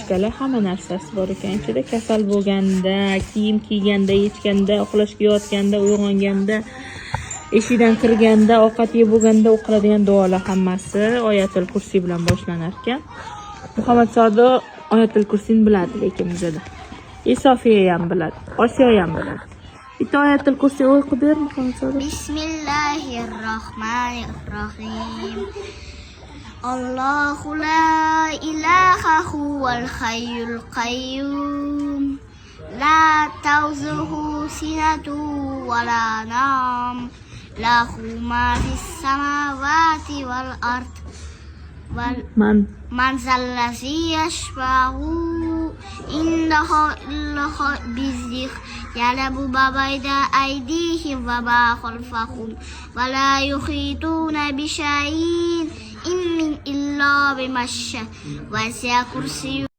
erkaklar hamma narsasi bor ekan ichida. Kasal bo'lganda, kiyim kiyganda, yechganda, uxlashga yotganda, uyg'onganda, eshikdan kirganda, ovqat yeb bo'lganda o'qiladigan duolar hammasi Oyatul Kursi bilan boshlanar ekan. Muhammad Sodiq Oyatul Kursini biladi, lekin bizada Sofiya ham biladi, Osiyo ham biladi. Bitta Oyatul Kursi o'qib ber Muhammad Sodiq. Bismillahirrohmanirrohim. Allohu la ilaha huval hayyul qayyum. La ta'uzuhu sinatu wa la nawm. Lahu ma fis samawati wal ard. Man zallazi yashfa'u indahu illa bizih ya'lamu ma bayna aydihim wa ma khalfahum wa la yuhituna bi shay'in illa bima sha'a wa wasi'a kursiyyu